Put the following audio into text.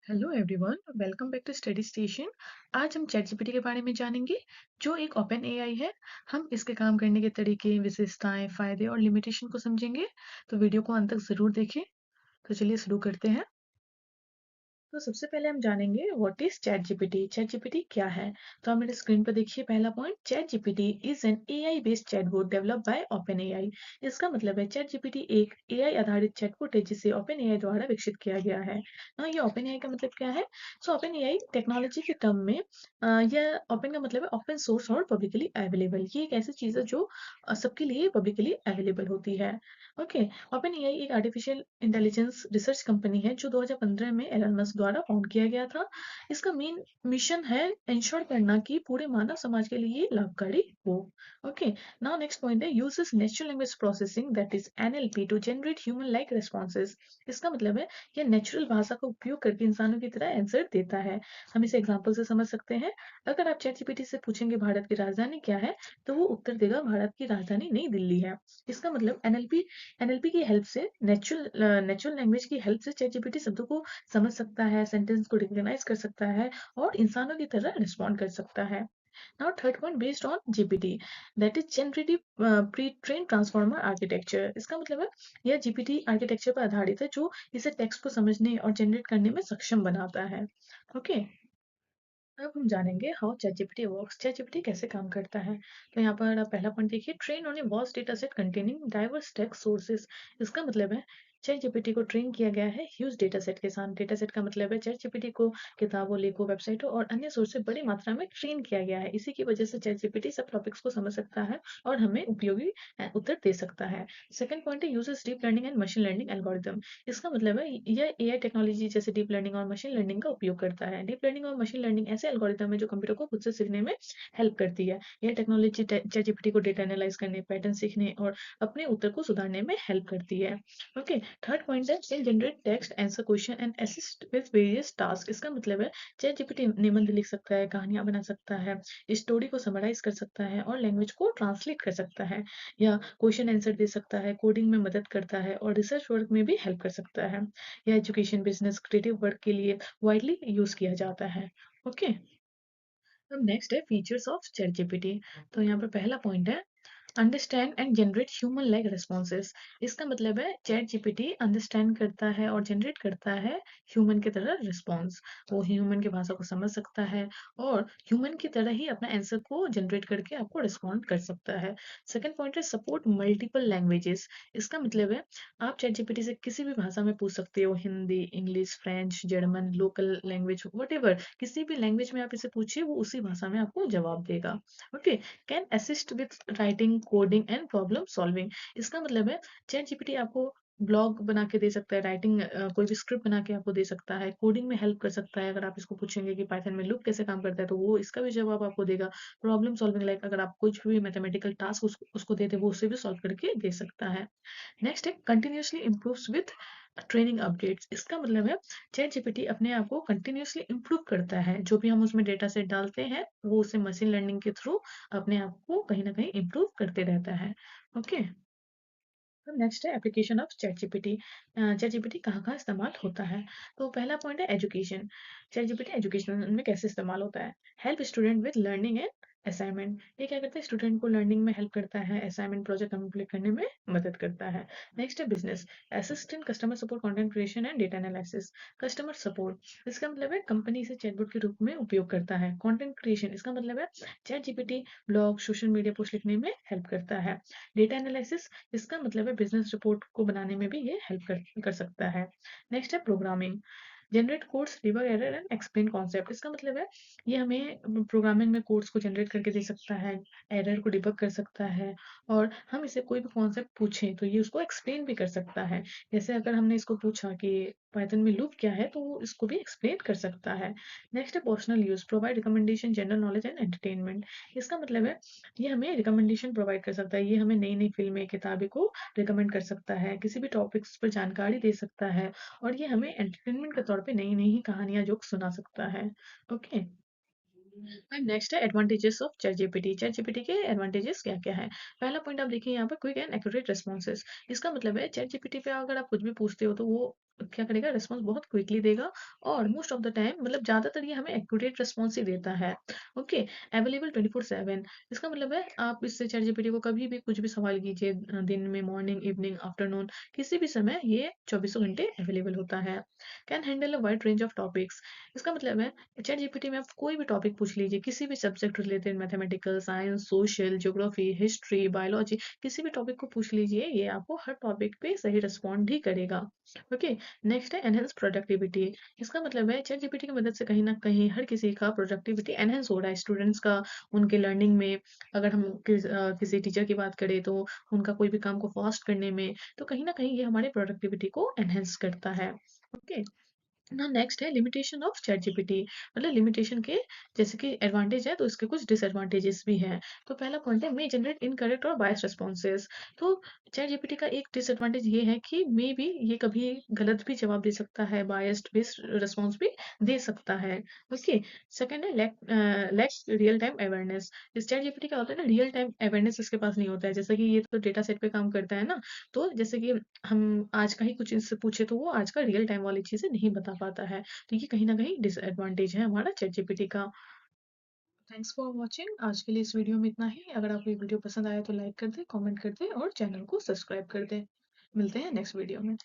Hello everyone, welcome back to study station. आज हम chat GPT के बारे में जानेंगे, जो एक ओपन एआई है। हम इसके काम करने के तरीके, विशेषताएं, फायदे और लिमिटेशन को समझेंगे। तो वीडियो को अंत तक जरूर देखें। तो चलिए शुरू करते हैं। तो सबसे पहले हम जानेंगे what is chat GPT. Chat GPT क्या है? तो आप मेरे स्क्रीन पर देखिए, पहला point, chat GPT is an AI based chatbot developed by open AI. इसका मतलब है चैट जीपीटी एक एआई आधारित चैटबॉट है जिसे ओपन एआई द्वारा विकसित किया गया है ना। ये ओपन एआई का मतलब क्या है? सो ओपन एआई टेक्नोलॉजी के टर्म में यह ओपन का मतलब है ओपन सोर्स और पब्लिकली अवेलेबल। ये एक ऐसी चीज है जो सबके लिए पब्लिकली अवेलेबल होती है। ओके। ओपन एआई एक आर्टिफिशियल इंटेलिजेंस रिसर्च कंपनी है जो 2015 में एलन मस्क द्वारा फाउंड किया गया था। इसका मेन मिशन है इंश्योर करना कि पूरे मानव समाज के लिए लाभकारी हो। ओके। नाउ नेक्स्ट पॉइंट है, uses natural language processing that is NLP to generate human like responses. इसका मतलब है यह नेचुरल भाषा का उपयोग करके इंसानों की तरह आंसर देता है। हम इसे एग्जांपल से समझ सकते हैं। अगर आप चैट जीपीटी से पूछेंगे भारत की राजधानी क्या है, तो वो उत्तर देगा भारत की राजधानी नई दिल्ली है। इसका मतलब एनएलपी की हेल्प से, नेचुरल लैंग्वेज की हेल्प से चैट जीपीटी शब्दों को समझ सकता है, सेंटेंस को रिकॉग्नाइज कर सकता है और इंसानों की तरह रिस्पॉन्ड कर सकता है। Now third point, based on GPT that is generative pre train transformer architecture. इसका मतलब है यह जीपीटी आर्किटेक्चर पर आधारित है जो इसे टेक्स्ट को समझने और जनरेट करने में सक्षम बनाता है। ओके। अब हम जानेंगे हाउ चैटजीपीटी वर्क्स। चैटजीपीटी कैसे काम करता है? तो यहाँ पर आप पहला पॉइंट देखिए, train on a vast data set containing diverse text sources. इसका मतलब है चैटजीपीटी को ट्रेन किया गया है ह्यूज डेटा सेट के साथ। डेटा सेट का मतलब है चैटजीपीटी को किताबों, लेखों, वेबसाइटों और अन्य सोर्स से बड़ी मात्रा में ट्रेन किया गया है। इसी की वजह से चैटजीपीटी सब टॉपिक्स को समझ सकता है और हमें उपयोगी उत्तर दे सकता है। सेकंड पॉइंट है, uses deep learning and machine learning algorithm. इसका मतलब है यह एआई टेक्नोलॉजी जैसे डीप लर्निंग और मशीन लर्निंग का उपयोग करता है। डीप लर्निंग और मशीन लर्निंग ऐसे एल्गोरिदम है जो कंप्यूटर को खुद से सीखने में हेल्प करती है। यह टेक्नोलॉजी चैटजीपीटी को डेटा एनालाइज करने, पैटर्न सीखने और अपने उत्तर को सुधारने में हेल्प करती है। ओके। थर्ड पॉइंट है, can generate text, answer question and assist with various task. इसका मतलब है चैटजीपीटी निबंध लिख सकता है, कहानियां बना सकता है, स्टोरी को समराइज कर सकता है और लैंग्वेज को ट्रांसलेट कर सकता है, या क्वेश्चन आंसर दे सकता है, कोडिंग में मदद करता है और रिसर्च वर्क में भी हेल्प कर सकता है। यह एजुकेशन, बिजनेस, क्रिएटिव वर्क के लिए वाइडली यूज किया जाता है। ओके। अब नेक्स्ट है फीचर्स ऑफ चैट जीपीटी। तो यहाँ पर पहला पॉइंट है, understand and generate human like responses. इसका मतलब है चैट जीपीटी अंडरस्टैंड करता है और जनरेट करता है ह्यूमन की तरह रिस्पॉन्स। वो ह्यूमन की भाषा को समझ सकता है और ह्यूमन की तरह ही अपना आंसर को जनरेट करके आपको रिस्पॉन्ड कर सकता है। सेकंड पॉइंट है, सपोर्ट मल्टीपल लैंग्वेजेस। इसका मतलब है आप चैट जीपीटी से किसी भी भाषा में पूछ सकते हो, Hindi, English, French, German, local language, what, किसी भी लैंग्वेज में आप इसे पूछिए, वो उसी भाषा में आपको जवाब देगा। Okay. Can assist with writing, coding and problem solving. इसका मतलब है चैट जीपीटी आपको ब्लॉग बना के दे सकता है, राइटिंग कोई भी स्क्रिप्ट बना के आपको दे सकता है, कोडिंग में हेल्प कर सकता है। अगर आप इसको पूछेंगे कि पाइथन में लूप कैसे काम करता है, तो वो इसका भी जवाब आपको देगा। प्रॉब्लम सॉल्विंग, लाइक अगर आप कुछ भी मैथमेटिकल टास्क उसको देते, वो उसे भी सॉल्व करके दे सकता है। नेक्स्ट है, continuously improves with training updates. इसका मतलब है चैट जीपीटी अपने आप को कंटिन्यूअसली इम्प्रूव करता है। जो भी हम उसमें डेटा सेट डालते हैं, वो उसे मशीन लर्निंग के थ्रू अपने आप को कहीं ना कहीं इम्प्रूव करते रहता है। ओके। तो नेक्स्ट है application of chat GPT. Chat GPT कहाँ कहाँ इस्तेमाल होता है? तो पहला पॉइंट है एजुकेशन। चैट जीपीटी एजुकेशन में कैसे इस्तेमाल होता है? Help student with learning and assignment. ये क्या करता है? स्टूडेंट को लर्निंग में हेल्प करता है, असाइनमेंट, प्रोजेक्ट कंप्लीट करने में मदद करता है। नेक्स्ट है business, assistant, customer support, content creation and data analysis. Customer support, इसका मतलब है कंपनी इसे चैटबॉट के रूप में उपयोग करता है। कंटेंट क्रिएशन, इसका मतलब है chat GPT blog, social media post लिखने में हेल्प करता है। डेटा एनालिसिस, इसका मतलब है बिजनेस रिपोर्ट को बनाने में भी ये हेल्प कर सकता है। नेक्स्ट है programming, generate codes, debug error and explain concept. इसका मतलब है ये हमें प्रोग्रामिंग में कोड्स को जनरेट करके दे सकता है, एरर को डिबग कर सकता है और हम इसे कोई भी कॉन्सेप्ट पूछें तो ये उसको एक्सप्लेन भी कर सकता है। जैसे अगर हमने इसको पूछा कि पाइथन में लूप क्या है, तो वो इसको भी एक्सप्लेन कर सकता है। नेक्स्ट है personal use, provide recommendation, general knowledge and entertainment. इसका मतलब है ये हमें रिकमेंडेशन प्रोवाइड कर सकता है। ये हमें नई नई फिल्में, किताबें को रिकमेंड कर सकता है, किसी भी टॉपिक्स पर जानकारी दे सकता है और ये हमें एंटरटेनमेंट के तौर पे नई नई कहानियां, जोक सुना सकता है। ओके। एंड नेक्स्ट है advantages of chat GPT. Chat GPT के एडवांटेजेस क्या क्या है? पहला पॉइंट आप देखिए यहाँ पर, क्विक एंड एक्यूरेट रिस्पॉन्सेज। इसका मतलब है चैट जीपीटी पे अगर आप कुछ भी पूछते हो, तो वो क्या करेगा, रिस्पॉन्स बहुत क्विकली देगा और मोस्ट ऑफ द टाइम मतलब ज़्यादातर ये हमें एक्यूरेट रिस्पॉन्स ही देता है। ओके, अवेलेबल 24/7 इसका मतलब है आप इससे चैटजीपीटी को कभी भी कुछ भी सवाल कीजिए, दिन में, मॉर्निंग, इवनिंग, आफ्टरनून, किसी भी समय ये चौबीसों घंटे अवेलेबल होता है। Can handle a wide range of topics इसका मतलब है चैटजीपीटी में आप कोई भी टॉपिक पूछ लीजिए, किसी भी subject related, mathematical, science, social, geography, history, biology, किसी भी टॉपिक को पूछ लीजिए, ये आपको हर टॉपिक पे सही रिस्पॉन्ड ही करेगा। ओके, नेक्स्ट है एनहेंस प्रोडक्टिविटी। इसका मतलब है चैट जीपीटी की मदद से कहीं न कहीं हर किसी का प्रोडक्टिविटी एनहेंस हो रहा है। स्टूडेंट्स का उनके लर्निंग में, अगर हम किसी टीचर की बात करें तो उनका कोई भी काम को फास्ट करने में, तो कहीं न कहीं ये हमारे प्रोडक्टिविटी को एनहेंस करता है। ओके। ना नेक्स्ट है लिमिटेशन ऑफ चैट जीपीटी, मतलब लिमिटेशन के जैसे कि एडवांटेज है तो इसके कुछ डिसएडवांटेजेस भी हैं। तो पहला पॉइंट है मे जनरेट इनकरेक्ट और बायस रिस्पॉन्सेज। तो चैट जीपीटी का एक डिसएडवांटेज ये है कि मे बी ये कभी गलत भी जवाब दे सकता है, बायस्ड बेस्ड रिस्पॉन्स भी दे सकता है। ओके। सेकंड है लैक रियल टाइम अवेयरनेस। इस चैट जीपीटी का होता है ना, रियल टाइम अवेयरनेस इसके पास नहीं होता है। जैसे कि ये तो डेटा सेट पे काम करता है ना, तो जैसे कि हम आज का ही कुछ इससे पूछे तो वो आज का रियल टाइम वाली चीज़ें नहीं बता पाता है। तो ये कहीं न कहीं डिसएडवांटेज है हमारा चैटजीपीटी का। Thanks for watching. आज के लिए इस वीडियो में इतना ही। अगर आपको ये वीडियो पसंद आया तो लाइक कर दें, कमेंट कर दें और चैनल को सब्सक्राइब कर दें। मिलते हैं नेक्स्ट वीडियो में।